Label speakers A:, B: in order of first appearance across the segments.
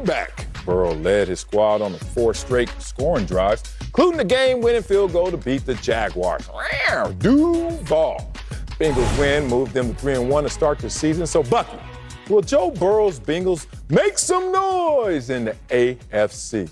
A: back. Burrow led his squad on the 4 straight scoring drives, including the game-winning field goal to beat the Jaguars. Duval. Bengals win moved them to 3-1 to start the season. So, Bucky, will Joe Burrow's Bengals make some noise in the AFC?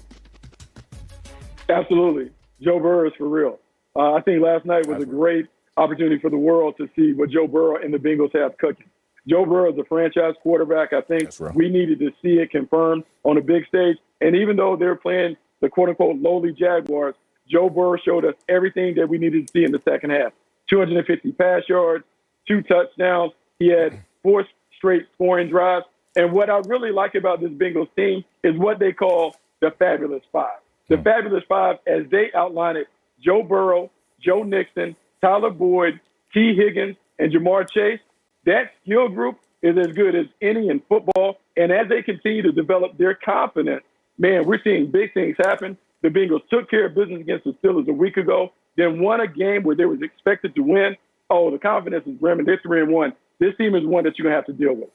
B: Absolutely. Joe Burrow is for real. I think last night was a great opportunity for the world to see what Joe Burrow and the Bengals have cooking. Joe Burrow is a franchise quarterback. I think we needed to see it confirmed on a big stage. And even though they're playing the quote-unquote lowly Jaguars, Joe Burrow showed us everything that we needed to see in the second half. 250 pass yards, 2 touchdowns. He had 4 straight scoring drives. And what I really like about this Bengals team is what they call the Fabulous Five. The Fabulous Five, as they outline it, Joe Burrow, Joe Nixon, Tyler Boyd, T. Higgins, and Jamar Chase. That skill group is as good as any in football. And as they continue to develop their confidence, man, we're seeing big things happen. The Bengals took care of business against the Steelers a week ago, then won a game where they was expected to win. Oh, the confidence is brimming. They're 3-1. This team is one that you're going to have to deal with.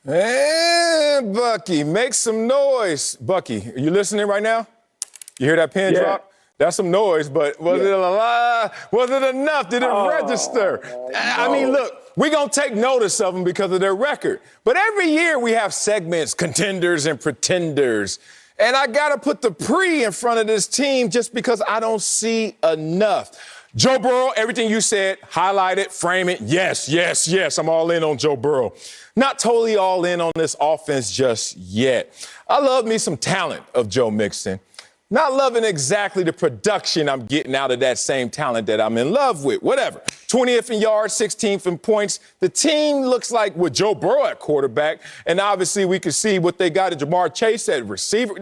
A: And Bucky, make some noise. Bucky, are you listening right now? You hear that pin drop? That's some noise, but was it a lie? Was it enough? Did it register?
B: No.
A: I mean, look, we're going to take notice of them because of their record. But every year we have segments, contenders and pretenders. And I got to put the pre in front of this team just because I don't see enough. Joe Burrow, everything you said, highlight it, frame it. Yes. I'm all in on Joe Burrow. Not totally all in on this offense just yet. I love me some talent of Joe Mixon. Not loving exactly the production I'm getting out of that same talent that I'm in love with. Whatever. 20th in yards, 16th in points. The team looks like with Joe Burrow at quarterback, and obviously we can see what they got at Jamar Chase at receiver.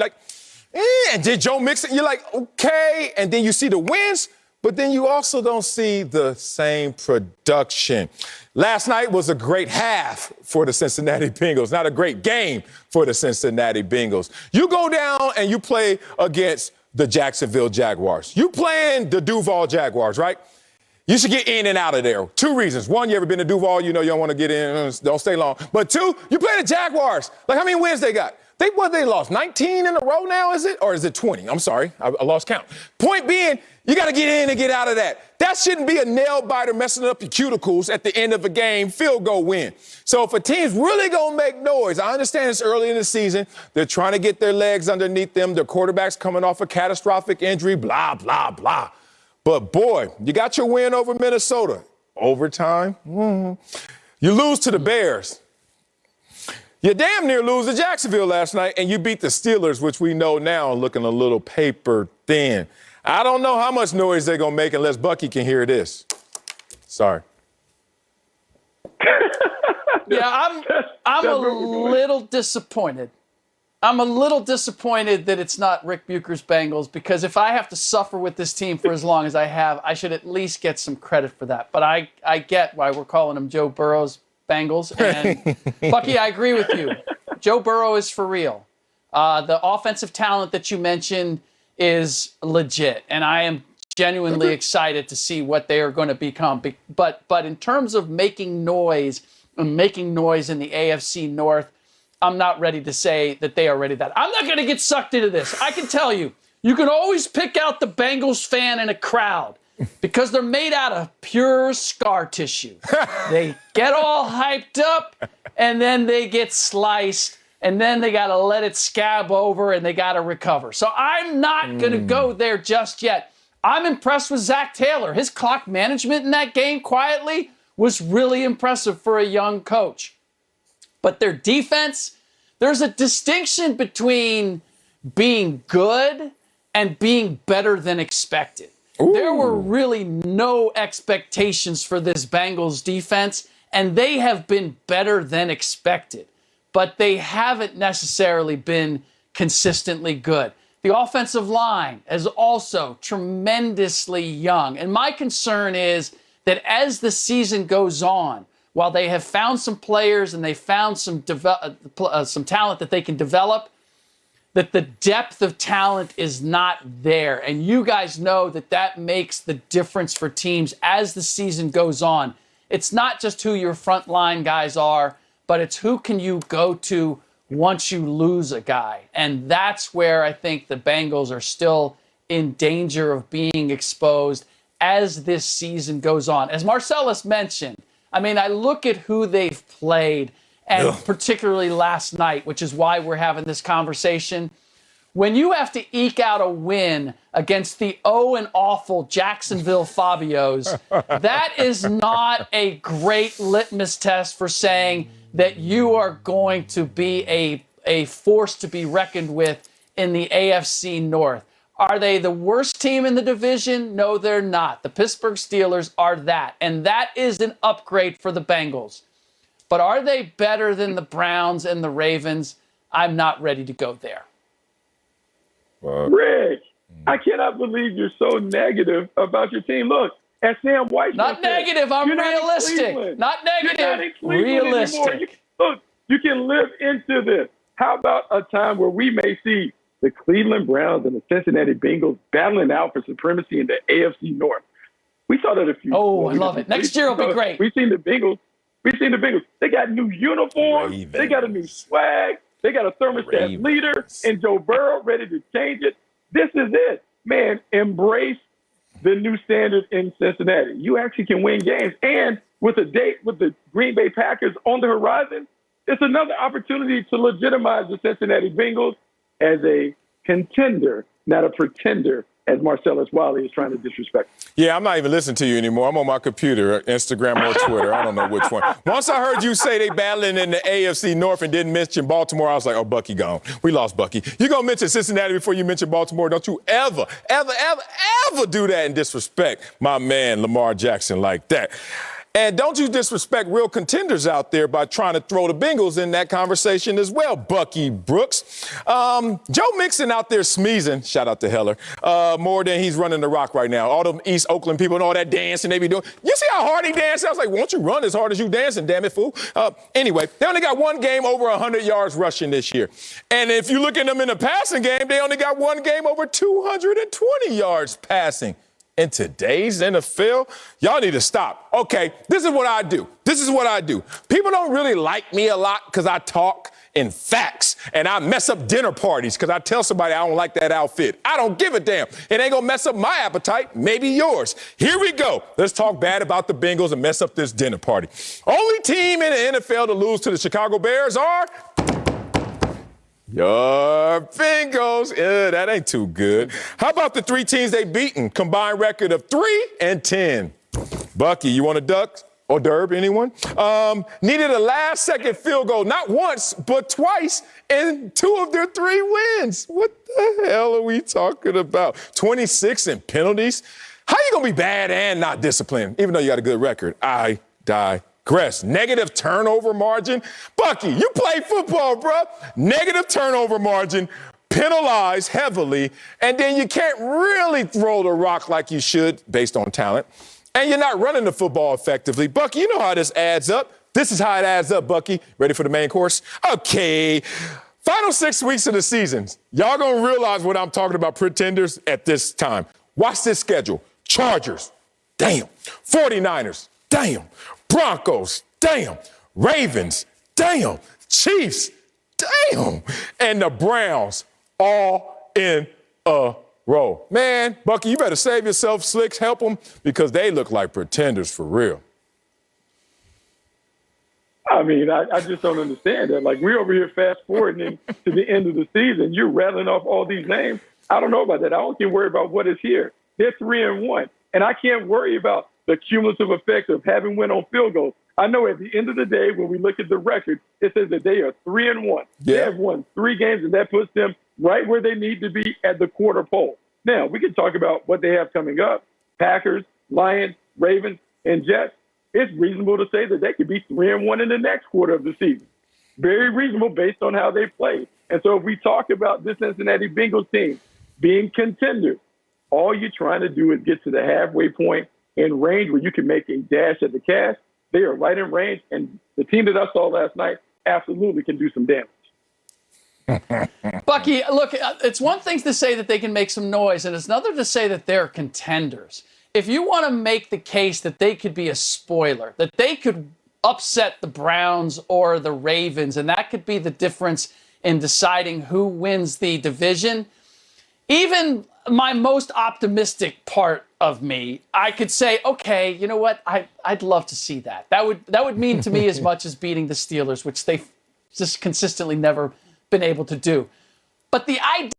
A: And did Joe Mixon? You're like, okay. And then you see the wins, but then you also don't see the same production. Last night was a great half for the Cincinnati Bengals, not a great game for the Cincinnati Bengals. You go down and you play against the Jacksonville Jaguars. You playing the Duval Jaguars, right? You should get in and out of there. 2 reasons. 1, you ever been to Duval, you know you don't want to get in, don't stay long. But 2, you play the Jaguars. Like, how many wins they got? They lost 19 in a row now, is it? Or is it 20? I'm sorry, I lost count. Point being, you got to get in and get out of that. That shouldn't be a nail biter messing up your cuticles at the end of a game, field goal win. So if a team's really going to make noise, I understand it's early in the season. They're trying to get their legs underneath them. Their quarterback's coming off a catastrophic injury, blah, blah, blah. But, boy, you got your win over Minnesota. Overtime. You lose to the Bears. You damn near lose to Jacksonville last night, and you beat the Steelers, which we know now are looking a little paper thin. I don't know how much noise they're going to make unless Bucky can hear this. Sorry.
C: Yeah, I'm a little disappointed. I'm a little disappointed that it's not Rick Bucher's Bengals, because if I have to suffer with this team for as long as I have, I should at least get some credit for that. But I get why we're calling them Joe Burrow's Bengals. And, Bucky, I agree with you. Joe Burrow is for real. The offensive talent that you mentioned is legit, and I am genuinely excited to see what they are going to become. But in terms of making noise in the AFC North, I'm not ready to say that they are ready to that. I'm not going to get sucked into this. I can tell you, you can always pick out the Bengals fan in a crowd because they're made out of pure scar tissue. They get all hyped up, and then they get sliced, and then they got to let it scab over, and they got to recover. So I'm not going to go there just yet. I'm impressed with Zach Taylor. His clock management in that game quietly was really impressive for a young coach. But their defense, there's a distinction between being good and being better than expected. Ooh. There were really no expectations for this Bengals defense, and they have been better than expected. But they haven't necessarily been consistently good. The offensive line is also tremendously young. And my concern is that as the season goes on, while they have found some players and they found some talent that they can develop, that the depth of talent is not there. And you guys know that makes the difference for teams as the season goes on. It's not just who your frontline guys are, but it's who can you go to once you lose a guy. And that's where I think the Bengals are still in danger of being exposed as this season goes on. As Marcellus mentioned, I mean, I look at who they've played, and particularly last night, which is why we're having this conversation. When you have to eke out a win against the and awful Jacksonville Fabios, that is not a great litmus test for saying that you are going to be a force to be reckoned with in the AFC North. Are they the worst team in the division? No, they're not. The Pittsburgh Steelers are that, and that is an upgrade for the Bengals. But are they better than the Browns and the Ravens? I'm not ready to go there.
B: Rick, I cannot believe you're so negative about your team. Look, as Sam White
C: Not negative, I'm realistic. Not negative, realistic.
B: Look, you can live into this. How about a time where we may see the Cleveland Browns and the Cincinnati Bengals battling out for supremacy in the AFC North? We saw that a few.
C: I love it. Next year will be great.
B: We've seen the Bengals. They got new uniforms. Ravens. They got a new swag. They got a thermostat leader and Joe Burrow ready to change it. This is it. Man, embrace the new standard in Cincinnati. You actually can win games. And with a date with the Green Bay Packers on the horizon, it's another opportunity to legitimize the Cincinnati Bengals as a contender, not a pretender, as Marcellus Wiley is trying to disrespect.
A: Yeah, I'm not even listening to you anymore. I'm on my computer, Instagram or Twitter. I don't know which one. Once I heard you say they battling in the AFC North and didn't mention Baltimore, I was like, oh, Bucky gone. We lost Bucky. You're going to mention Cincinnati before you mention Baltimore. Don't you ever do that and disrespect my man Lamar Jackson like that. And don't you disrespect real contenders out there by trying to throw the Bengals in that conversation as well, Bucky Brooks. Joe Mixon out there sneezing, shout out to Heller, more than he's running the rock right now. All them East Oakland people and all that dancing they be doing. You see how hard he danced? I was like, won't you run as hard as you dancing, damn it, fool? Anyway, they only got one game over 100 yards rushing this year. And if you look at them in the passing game, they only got one game over 220 yards passing. In today's NFL, y'all need to stop. Okay, this is what I do. People don't really like me a lot because I talk in facts and I mess up dinner parties because I tell somebody I don't like that outfit. I don't give a damn. It ain't gonna mess up my appetite, maybe yours. Here we go. Let's talk bad about the Bengals and mess up this dinner party. Only team in the NFL to lose to the Chicago Bears are your Bengals. That ain't too good. How about the three teams they beaten? Combined record of 3-10. Bucky, you want a duck or derb? Anyone? Needed a last-second field goal, not once, but twice in 2 of their 3 wins. What the hell are we talking about? 26 in penalties? How you gonna be bad and not disciplined, even though you got a good record? I digress. Negative turnover margin. Bucky, you play football, bro. Negative turnover margin, penalized heavily, and then you can't really throw the rock like you should based on talent, and you're not running the football effectively. Bucky, you know how this adds up. This is how it adds up, Bucky. Ready for the main course? Okay. Final 6 weeks of the season. Y'all gonna realize what I'm talking about pretenders at this time. Watch this schedule. Chargers, damn. 49ers, damn. Broncos, damn. Ravens, damn. Chiefs, damn. And the Browns, all in a row. Man, Bucky, you better save yourself, Slicks. Help them because they look like pretenders for real.
B: I mean, I just don't understand that. Like, we're over here fast forwarding to the end of the season. You're rattling off all these names. I don't know about that. I don't can worry about what is here. They're 3-1. And I can't worry about the cumulative effect of having win on field goals. I know at the end of the day, when we look at the record, it says that they are 3-1. Yeah. They have won 3 games, and that puts them right where they need to be at the quarter pole. Now, we can talk about what they have coming up. Packers, Lions, Ravens, and Jets. It's reasonable to say that they could be 3-1 in the next quarter of the season. Very reasonable based on how they played. And so if we talk about this Cincinnati Bengals team being contenders, all you're trying to do is get to the halfway point in range where you can make a dash at the cash. They are right in range, and the team that I saw last night absolutely can do some damage.
C: Bucky, look, it's one thing to say that they can make some noise, and it's another to say that they're contenders. If you want to make the case that they could be a spoiler, that they could upset the Browns or the Ravens, and that could be the difference in deciding who wins the division. Even my most optimistic part of me, I could say, okay, you know what? I'd love to see that. That would mean to me as much as beating the Steelers, which they've just consistently never been able to do. But the idea